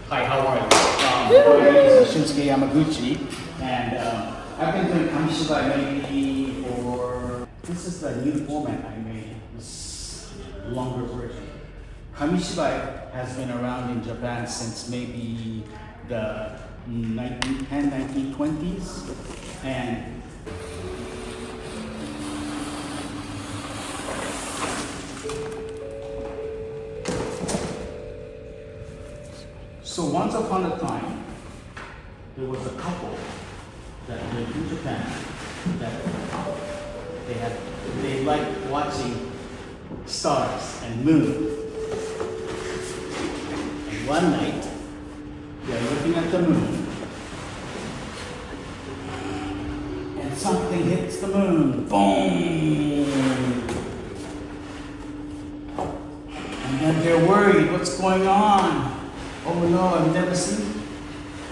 Hi, how are you? My name is Shunsuke Yamaguchi, and I've been doing Kamishibai maybe for, this is the new format I made, this longer version. Kamishibai has been around in Japan since maybe the 1920s, and so once upon a time, there was a couple that lived in Japan that they liked watching stars and moon. And one night, they're looking at the moon, and something hits the moon. Boom! And then they're worried, what's going on? Oh no, I've never seen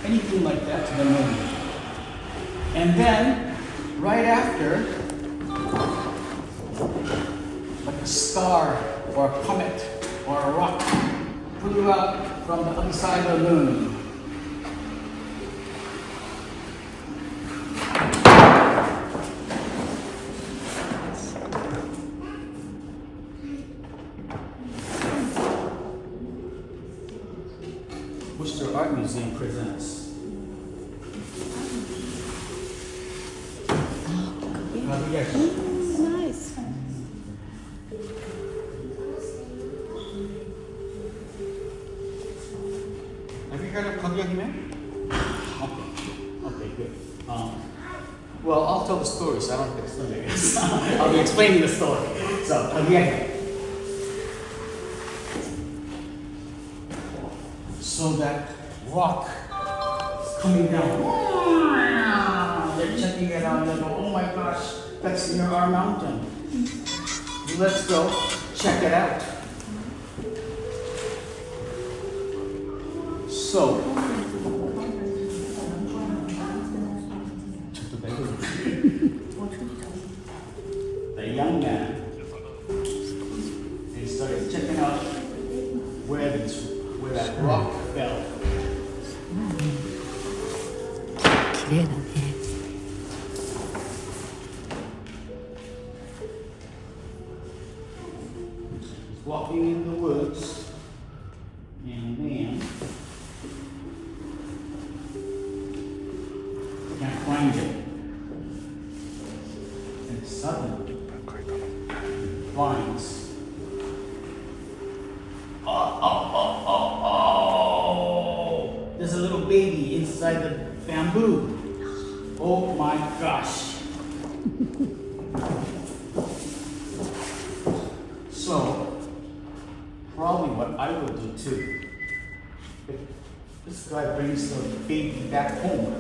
anything like that to the moon. And then, right after, like a star or a comet or a rock flew out from the other side of the moon. Worcester Art Museum presents Kamishibai. Nice. Have you heard of Kamishibai? Okay, good. Well, I'll tell the story, so I don't have to explain it. I'll be explaining the story. So, Kamishibai. So that rock is coming down. They're checking it out and they go, oh my gosh, that's near our mountain. Let's go check it out. So, the young man, he started checking out where that rock fell. 綺麗だね。He's walking in the woods, and then can't find it. And suddenly he finds. Oh! There's a little baby inside the bamboo. Oh my gosh. So, probably what I would do too, if this guy brings the baby back home,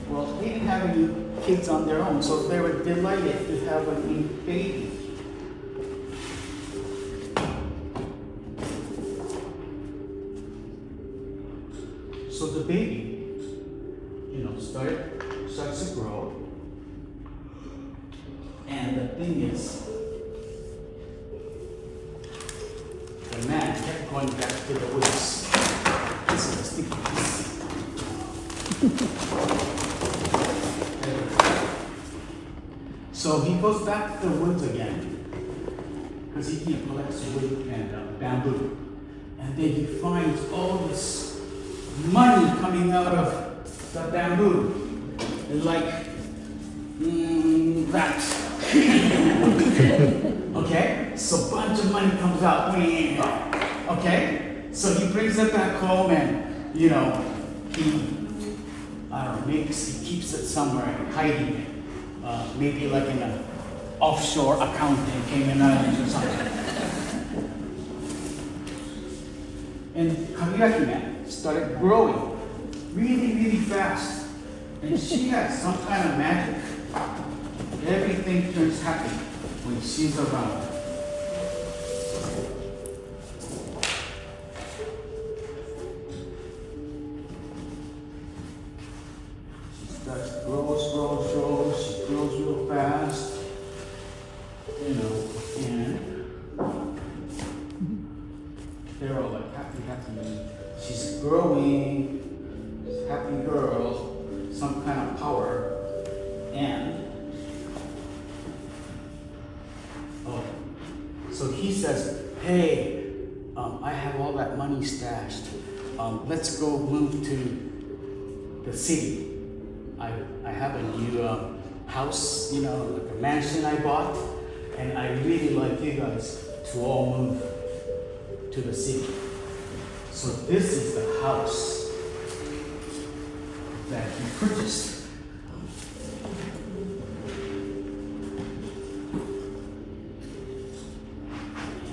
well, they didn't have any kids on their own, so they were delighted to have a new baby. So the baby, starts to grow, and the thing is, the man kept going back to the woods. This is a sticky piece. So he goes back to the woods again, because he collects wood and bamboo, and then he finds all this money coming out of the bamboo, like that. Okay, so a bunch of money comes out. Okay, so he brings it back home, and he keeps it somewhere, hiding it, maybe like in an offshore account in Cayman Islands or something. And Kamishibai started growing really, really fast. And she has some kind of magic. Everything turns happy when she's around. She starts to grow. She grows real fast. And they're all like happy. She's growing, happy girl, some kind of power, and so he says, hey, I have all that money stashed. Let's go move to the city. I have a new house, like a mansion I bought, and I really like you guys to all move to the city. So this is the house that he purchased.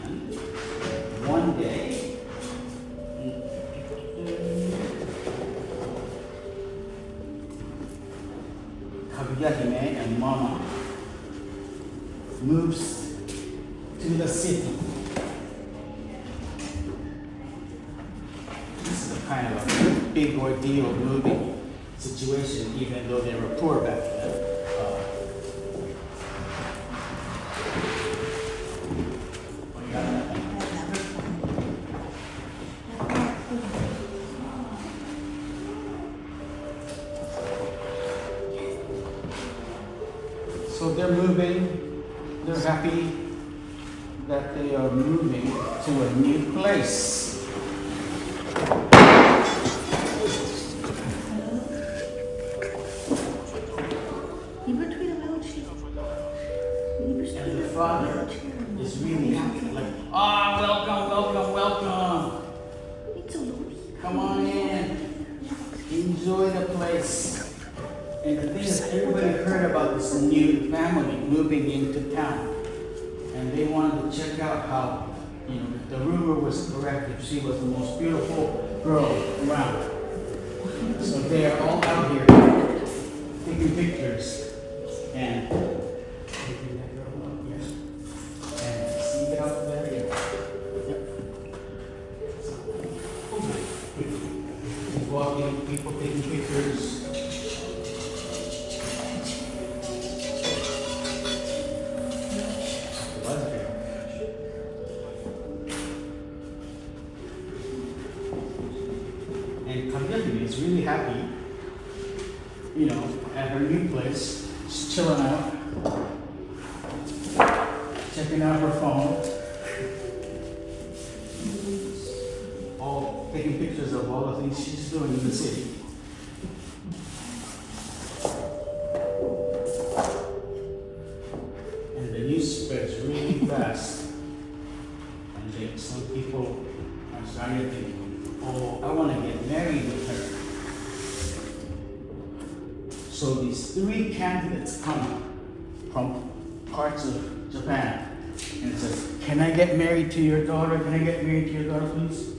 And one day, Kaguyahime and Mama moves to the city. This is a kind of a big ordeal moving situation, even though they were poor back then. So they're moving, they're happy that they are moving to a new place. And the father is really happy, like, welcome. Come on in, enjoy the place. And the thing is, everybody heard about this new family moving into town. And they wanted to check out how, if the rumor was correct, if she was the most beautiful girl around. So they are all out here taking pictures and taking that girl up, yes. And see it out there, yeah. Yep. Walking, people taking pictures. And Kamishibai is really happy, at her new place. She's chilling out, checking out her phone, all taking pictures of all the things she's doing in the city. And the news spreads really fast, and some people are starting to think, I want to get married with her. So these 3 candidates come from parts of Japan, and it says, can I get married to your daughter? Can I get married to your daughter, please?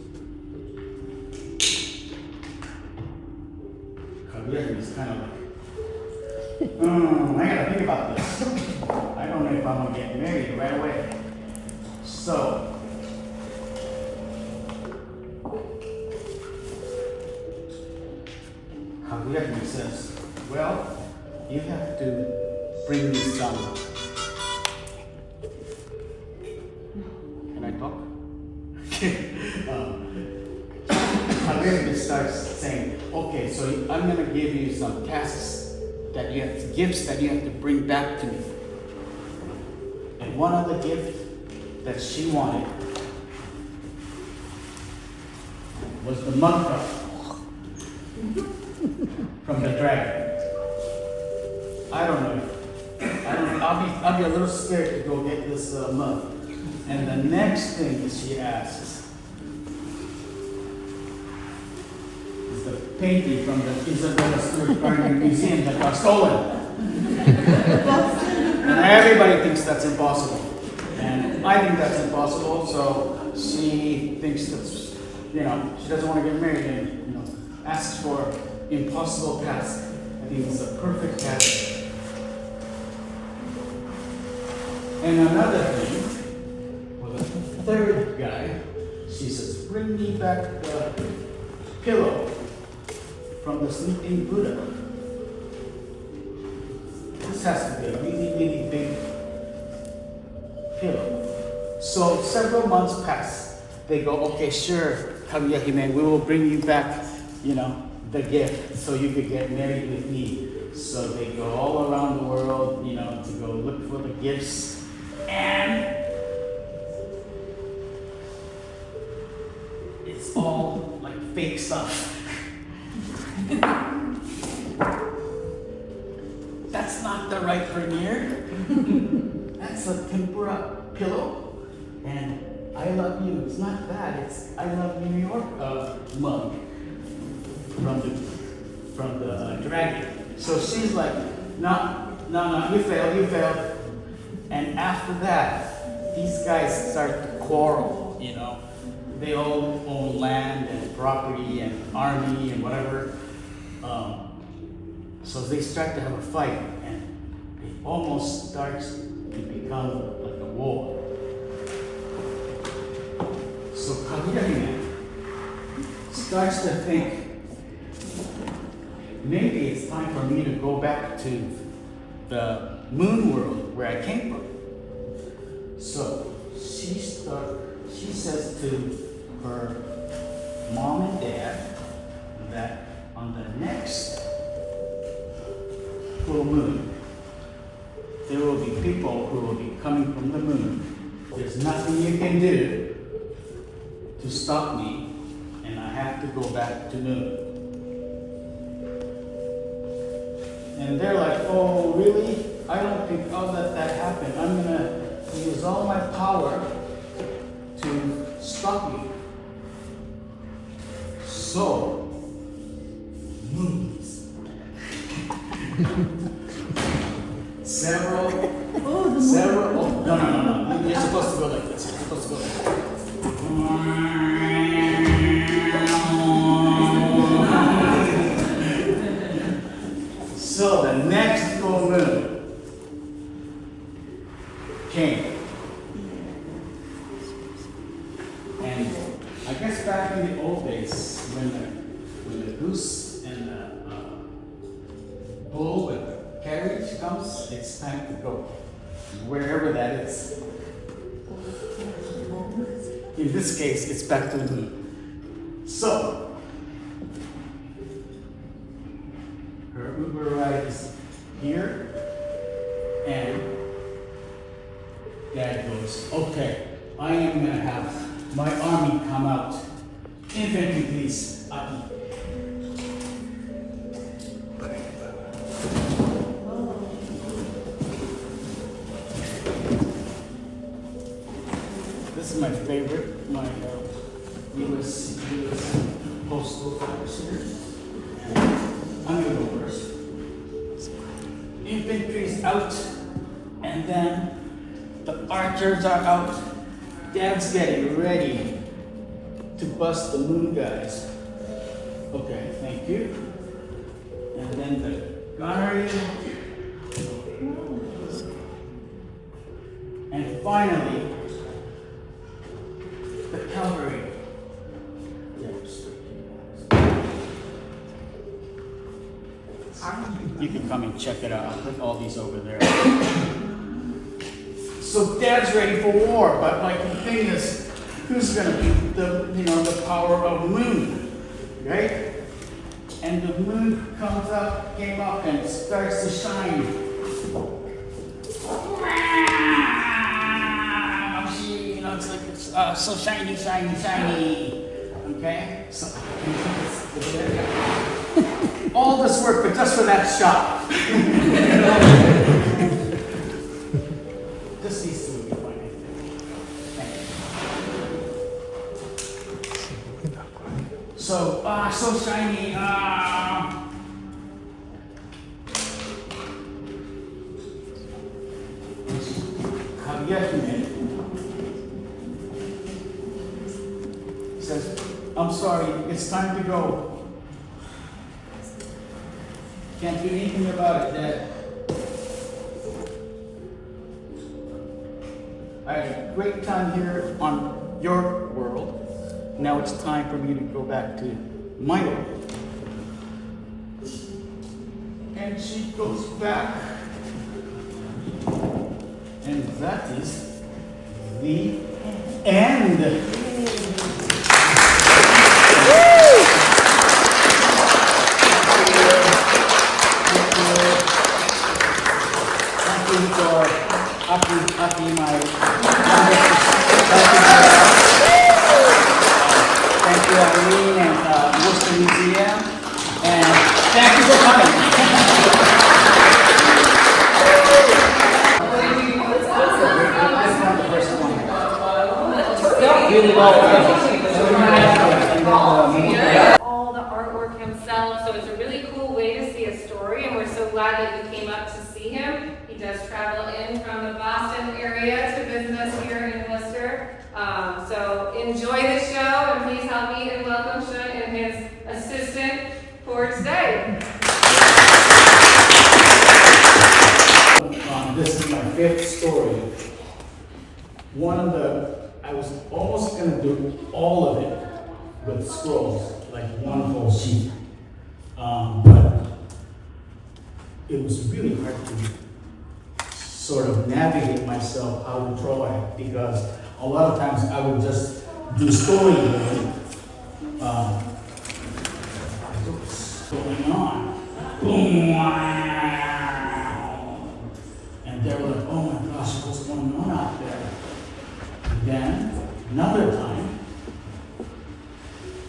Kaguyahime is kind of like, I gotta think about this. I don't know if I'm gonna get married right away. So, Kaguyahime says, well, you have to bring me some. Can I talk? Kaguyahime starts saying, okay, so I'm going to give you some tasks that you have, gifts that you have to bring back to me. And one of the gifts that she wanted was the mug cup from the dragon. I don't know. I'll be a little scared to go get this mug. And the next thing that she asks is the painting from the Isabella Stewart Gardner Museum that got stolen. And everybody thinks that's impossible. And I think that's impossible, so she thinks that's, she doesn't want to get married and, asks for impossible task. I think it's a perfect task. And another thing, for the third guy, she says, bring me back the pillow from the sleeping Buddha. This has to be a really, really big pillow. So several months pass. They go, okay, sure, Kaguya Hime, we will bring you back, the gift so you could get married with me. So they go all around the world, to go look for the gifts. And it's all like fake stuff. That's not the right veneer. That's a tempura pillow. And I love you. It's not that. It's I love New York mug from the dragon. So she's like, no, you failed. And after that, these guys start to quarrel. They all own land and property and army and whatever. So they start to have a fight, and it almost starts to become like a war. So Kaguya starts to think, maybe it's time for me to go back to the moon world where I came from. So she says to her mom and dad that on the next full moon, there will be people who will be coming from the moon. There's nothing you can do to stop me, and I have to go back to moon. And they're like, oh, really? I don't think I'll let that happen. I'm going to use all my power to stop you. So, moons. Several, no, you're supposed to go like this. You're supposed to go like this. So the next full moon came. And I guess back in the old days, when the goose and the bull with the carriage comes, it's time to go. Wherever that is. In this case, it's back to the moon. So, her Uber ride is here, and Dad goes, okay, I am gonna have my army come out. Infantry, please, Aki. This is my favorite, my US postal officer. I'm gonna go first. Infantry's out, and then the archers are out. Dad's getting ready to bust the moon guys. Okay, thank you. And then the gunnery. And finally, the cavalry. You can come and check it out. I'll put all these over there. So Dad's ready for war, but like the thing is, who's gonna be the power of moon, right? And the moon came up and starts to shine. It's like it's so shiny. Okay, so all this work, but just for that shot. Just these two will be fine. Thank you. So shiny. Kaguya says, I'm sorry, it's time to go. Can't do anything about it, Dad. I had a great time here on your world. Now it's time for me to go back to my world. And she goes back. And that is the end. museum. And thank you for coming. This one, the first one. Really well. All the artwork himself, so it's a really cool way to see a story, and we're so glad that you came up to see him. He does travel in from the Boston area to visit us here in Worcester. So enjoy the show, and please help me and welcome Shun and his assistant for today. This is my fifth story. I was almost going to do all of it with scrolls, like one whole sheet. But it was really hard to sort of navigate myself how to draw it, because a lot of times I would just do story with it. What's going on? Boom, wow. And they were like, oh my gosh, what's going on out there? And then another time,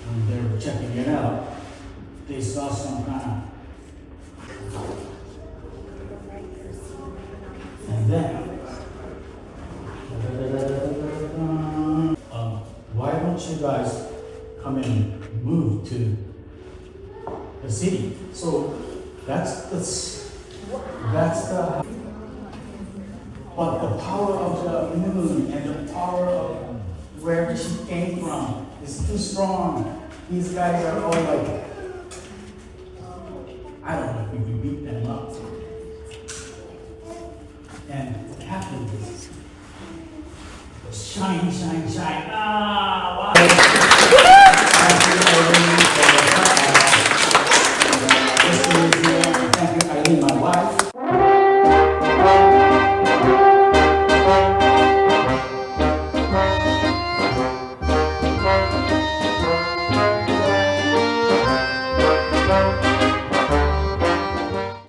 when they were checking it out, they saw some kind of, and then, why don't you guys come and move to the city? So that's the, but the power of the moon and the power of where she came from is too strong. These guys are all like, I don't know if we can beat them up. And what happened is, shine, shine, shine.